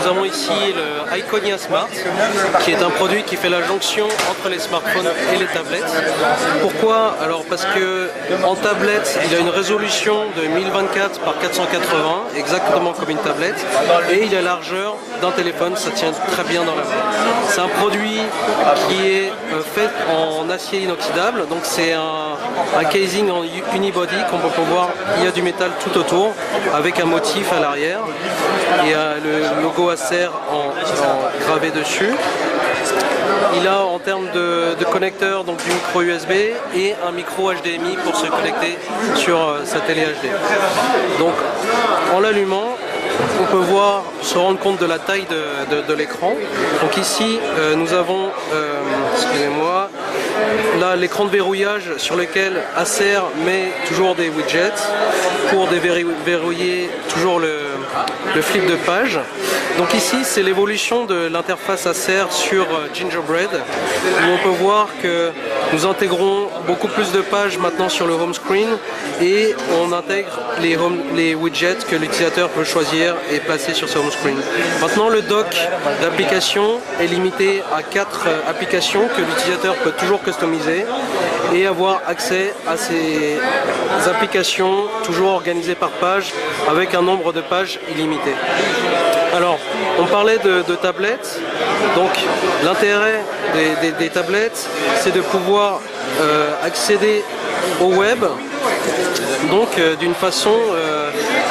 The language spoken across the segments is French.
nous avons ici le Iconia Smart, qui est un produit qui fait la jonction entre les smartphones et les tablettes. Pourquoi? Alors parce que en tablette, il a une résolution de 1024 par 480, exactement comme une tablette, et il a la largeur d'un téléphone, ça tient très bien dans la main. C'est un produit qui est fait en acier inoxydable, donc c'est un casing en unibody, comme on peut voir, il y a du métal tout autour, avec un motif à l'arrière, et le logo Acer en gravé dessus. Il a en termes de connecteur donc du micro USB et un micro HDMI pour se connecter sur sa télé HD. Donc en l'allumant, on peut se rendre compte de la taille de l'écran. Donc ici nous avons, excusez-moi, là l'écran de verrouillage sur lequel Acer met toujours des widgets pour déverrouiller toujours le flip de page. Donc ici c'est l'évolution de l'interface Acer sur Gingerbread, où on peut voir que nous intégrons beaucoup plus de pages maintenant sur le home screen et on intègre les widgets que l'utilisateur peut choisir et placer sur ce home screen. Maintenant le dock d'applications est limité à 4 applications que l'utilisateur peut toujours customiser et avoir accès à ces applications toujours organisées par page avec un nombre de pages illimité. Alors, on parlait de tablettes, donc l'intérêt des tablettes, c'est de pouvoir accéder au web, donc d'une façon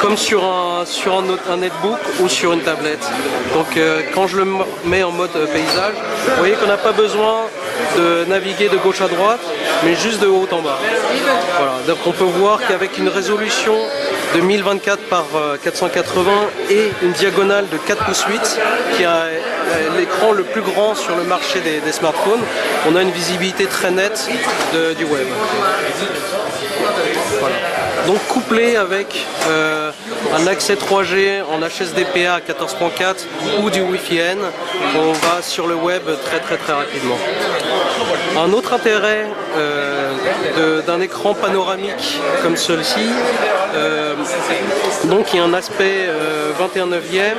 comme sur un netbook ou sur une tablette. Donc quand je le mets en mode paysage, vous voyez qu'on n'a pas besoin de naviguer de gauche à droite, mais juste de haut en bas. Voilà. Donc on peut voir qu'avec une résolution de 1024 par 480 et une diagonale de 4 pouces 8, qui est l'écran le plus grand sur le marché des smartphones, on a une visibilité très nette du web. Voilà. Donc couplé avec un accès 3G en HSDPA 14.4 ou du Wi-Fi N, on va sur le web très rapidement. Un autre intérêt d'un écran panoramique comme celui-ci, donc il y a un aspect 21/9e,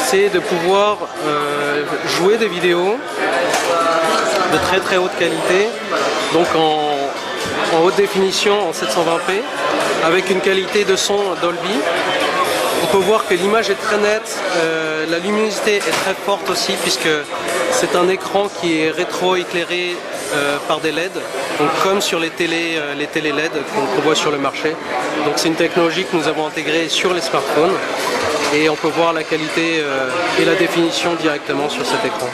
c'est de pouvoir jouer des vidéos de très haute qualité, donc en haute définition en 720p avec une qualité de son Dolby. On peut voir que l'image est très nette, la luminosité est très forte aussi puisque c'est un écran qui est rétro-éclairé par des LED, donc comme sur les télé LED qu'on voit sur le marché. Donc c'est une technologie que nous avons intégrée sur les smartphones et on peut voir la qualité et la définition directement sur cet écran.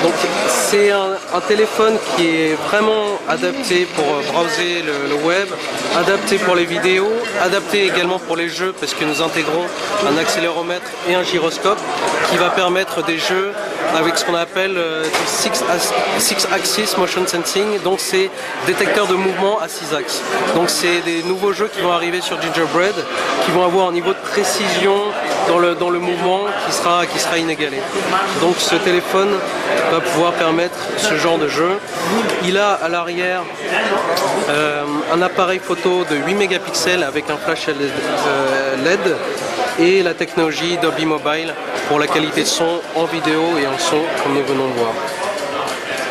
Donc c'est un téléphone qui est vraiment adapté pour browser le web, adapté pour les vidéos, adapté également pour les jeux parce que nous intégrons un accéléromètre et un gyroscope qui va permettre des jeux avec ce qu'on appelle du 6-axis motion sensing, donc c'est détecteur de mouvement à 6 axes. Donc c'est des nouveaux jeux qui vont arriver sur Gingerbread, qui vont avoir un niveau de précision dans le mouvement qui sera inégalé. Donc ce téléphone va pouvoir permettre ce genre de jeu. Il a à l'arrière un appareil photo de 8 mégapixels avec un flash LED et la technologie Dolby Mobile pour la qualité de son en vidéo et en son comme nous venons de voir.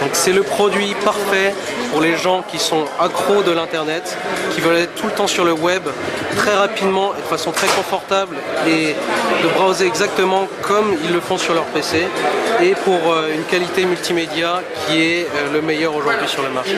Donc c'est le produit parfait pour les gens qui sont accros de l'internet, qui veulent être tout le temps sur le web, très rapidement et de façon très confortable et de browser exactement comme ils le font sur leur PC et pour une qualité multimédia qui est le meilleur aujourd'hui sur le marché.